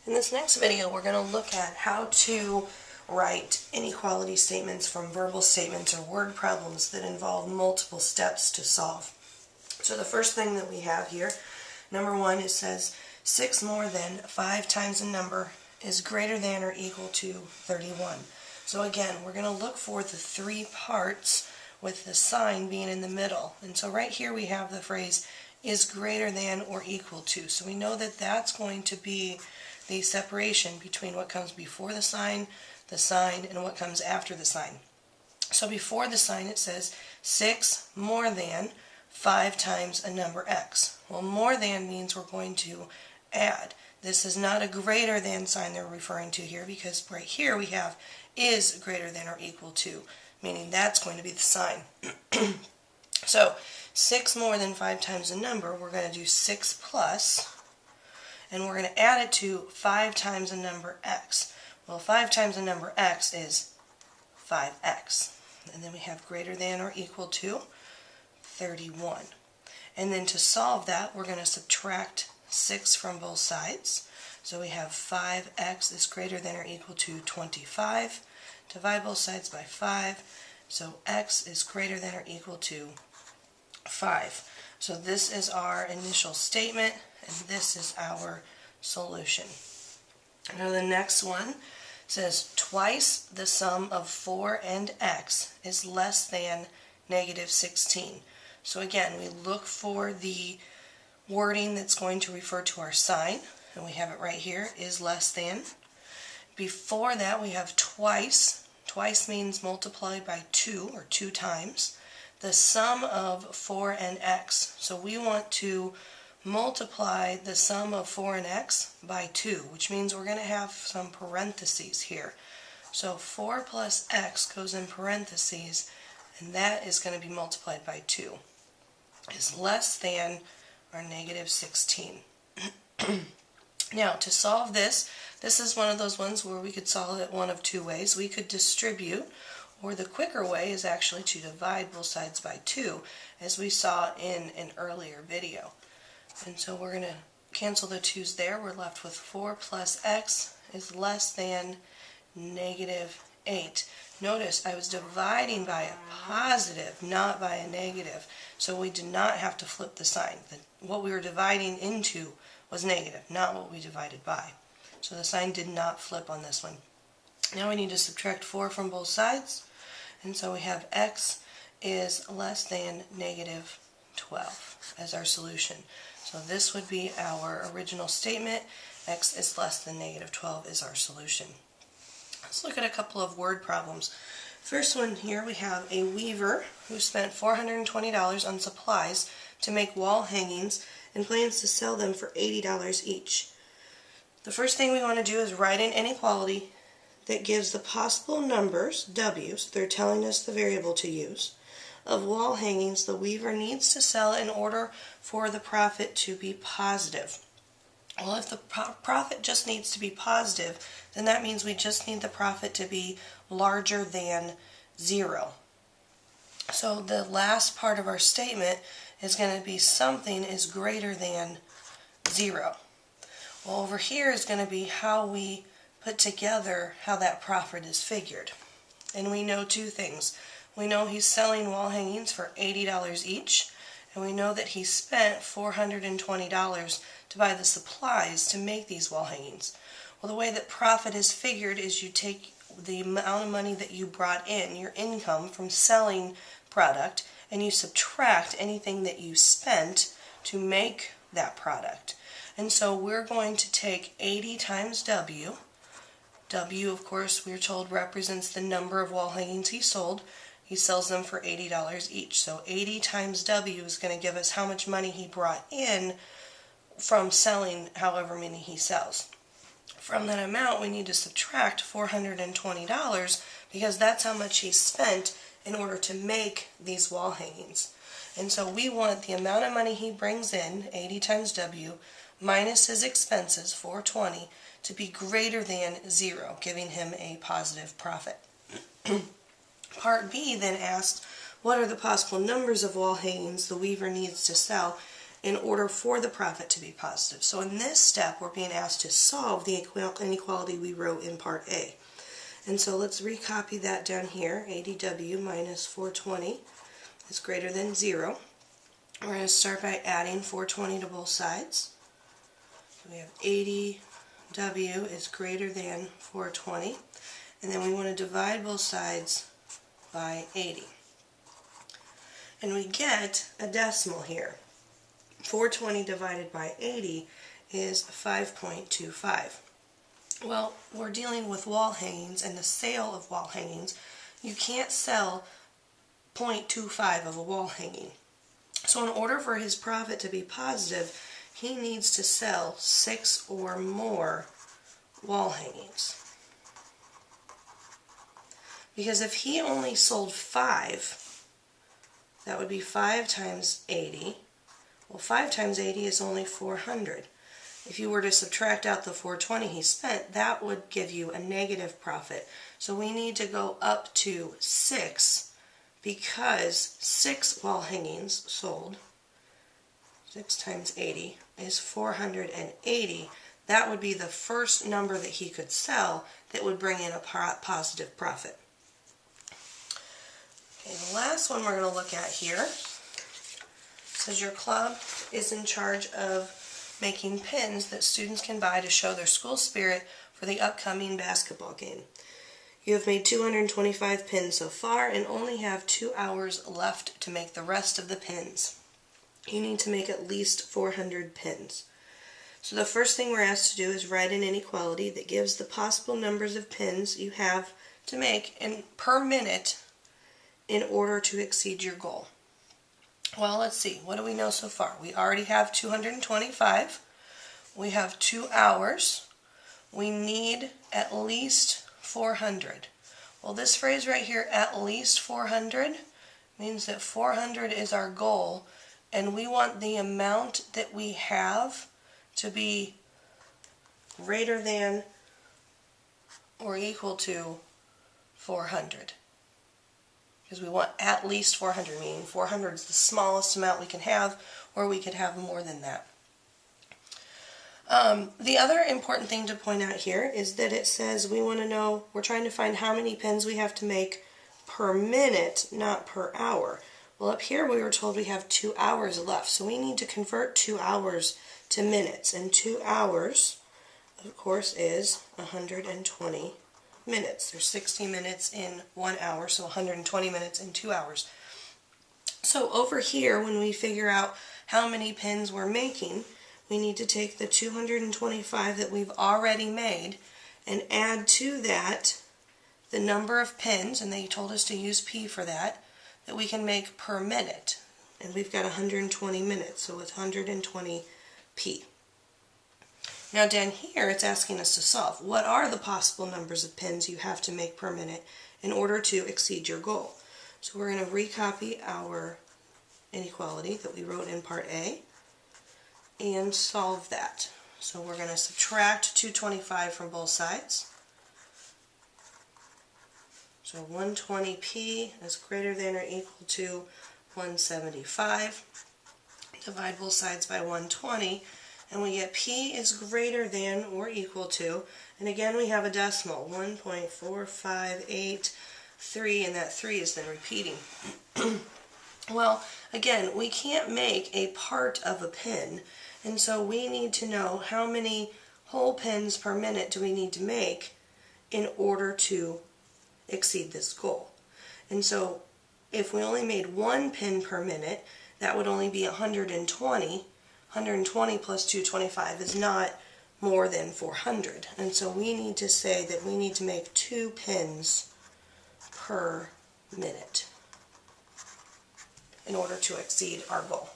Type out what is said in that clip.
In this next video, we're going to look at how to write inequality statements from verbal statements or word problems that involve multiple steps to solve. So the first thing that we have here, number one, it says 6 more than 5 times a number is greater than or equal to 31. So again, we're going to look for the 3 parts with the sign being in the middle. And so right here we have the phrase is greater than or equal to. So we know that that's going to be the separation between what comes before the sign, and what comes after the sign. So before the sign it says 6 more than 5 times a number x. Well, more than means we're going to add. This is not a greater than sign they're referring to here, because right here we have is greater than or equal to, meaning that's going to be the sign. So 6 more than 5 times a number, we're going to do 6 plus, and we're going to add it to 5 times a number x. Well, 5 times a number x is 5x. And then we have greater than or equal to 31. And then to solve that, we're going to subtract 6 from both sides. So we have 5x is greater than or equal to 25. Divide both sides by 5. So x is greater than or equal to 5. So this is our initial statement, and this is our solution. Now the next one says twice the sum of 4 and x is less than negative 16. So again, we look for the wording that's going to refer to our sign, and we have it right here, is less than. Before that we have twice. Twice means multiply by 2, or 2 times. The sum of 4 and x. So we want to multiply the sum of 4 and x by 2, which means we're going to have some parentheses here. So 4 plus x goes in parentheses, and that is going to be multiplied by 2. Is less than our negative 16. Now, to solve this, this is one of those ones where we could solve it one of 2 ways. We could distribute, or the quicker way is actually to divide both sides by 2, as we saw in an earlier video. And so we're going to cancel the 2's there. We're left with 4 plus x is less than negative 8. Notice I was dividing by a positive, not by a negative. So we did not have to flip the sign. What we were dividing into was negative, not what we divided by. So the sign did not flip on this one. Now we need to subtract 4 from both sides. And so we have x is less than negative 12 as our solution. So this would be our original statement. X is less than negative 12 is our solution. Let's look at a couple of word problems. First one here, we have a weaver who spent $420 on supplies to make wall hangings and plans to sell them for $80 each. The first thing we want to do is write an inequality that gives the possible numbers, w's, they're telling us the variable to use, of wall hangings the weaver needs to sell in order for the profit to be positive. Well, if the profit just needs to be positive, then that means we just need the profit to be larger than 0. So the last part of our statement is going to be something is greater than 0. Well, over here is going to be how we put together how that profit is figured. And we know 2 things. We know he's selling wall hangings for $80 each, and we know that he spent $420 to buy the supplies to make these wall hangings. Well, the way that profit is figured is you take the amount of money that you brought in, your income from selling product, and you subtract anything that you spent to make that product. And so we're going to take 80 times w. W, of course, we're told represents the number of wall hangings he sold. He sells them for $80 each. So 80 times w is going to give us how much money he brought in from selling however many he sells. From that amount, we need to subtract $420 because that's how much he spent in order to make these wall hangings. And so we want the amount of money he brings in, 80 times w, minus his expenses, 420, to be greater than 0, giving him a positive profit. Part B then asks, what are the possible numbers of wall hangings the weaver needs to sell in order for the profit to be positive. So in this step, we're being asked to solve the inequality we wrote in part A. And so let's recopy that down here. 80W minus 420 is greater than 0. We're going to start by adding 420 to both sides. So we have 80W is greater than 420. And then we want to divide both sides by 80. And we get a decimal here. 420 divided by 80 is 5.25. Well, we're dealing with wall hangings and the sale of wall hangings. You can't sell 0.25 of a wall hanging. So in order for his profit to be positive, he needs to sell 6 or more wall hangings. Because if he only sold 5, that would be 5 times 80. Well, 5 times 80 is only 400. If you were to subtract out the 420 he spent, that would give you a negative profit. So we need to go up to 6 because 6 wall hangings sold, 6 times 80 is 480. That would be the first number that he could sell that would bring in a positive profit. Okay, the last one we're going to look at here says your club is in charge of making pins that students can buy to show their school spirit for the upcoming basketball game. You have made 225 pins so far and only have 2 hours left to make the rest of the pins. You need to make at least 400 pins. So the first thing we're asked to do is write an inequality that gives the possible numbers of pins you have to make per minute in order to exceed your goal. Well, let's see. What do we know so far? We already have 225. We have 2 hours. We need at least 400. Well, this phrase right here, at least 400, means that 400 is our goal, and we want the amount that we have to be greater than or equal to 400. Because we want at least 400, meaning 400 is the smallest amount we can have, or we could have more than that. The other important thing to point out here is that it says we want to know, we're trying to find how many pins we have to make per minute, not per hour. Well, up here we were told we have 2 hours left, so we need to convert 2 hours to minutes, and 2 hours, of course, is 120 minutes. There's 60 minutes in 1 hour, so 120 minutes in 2 hours. So over here, when we figure out how many pins we're making, we need to take the 225 that we've already made and add to that the number of pins, and they told us to use P for that we can make per minute. And we've got 120 minutes, so it's 120 P. Now down here it's asking us to solve. What are the possible numbers of pins you have to make per minute in order to exceed your goal? So we're going to recopy our inequality that we wrote in part A and solve that. So we're going to subtract 225 from both sides. So 120p is greater than or equal to 175. Divide both sides by 120. And we get P is greater than or equal to, and again we have a decimal, 1.4583, and that 3 is then repeating. Well, again, we can't make a part of a pin, and so we need to know how many whole pins per minute do we need to make in order to exceed this goal. And so if we only made 1 pin per minute, that would only be 120. 120 plus 225 is not more than 400. And so we need to say that we need to make 2 pins per minute in order to exceed our goal.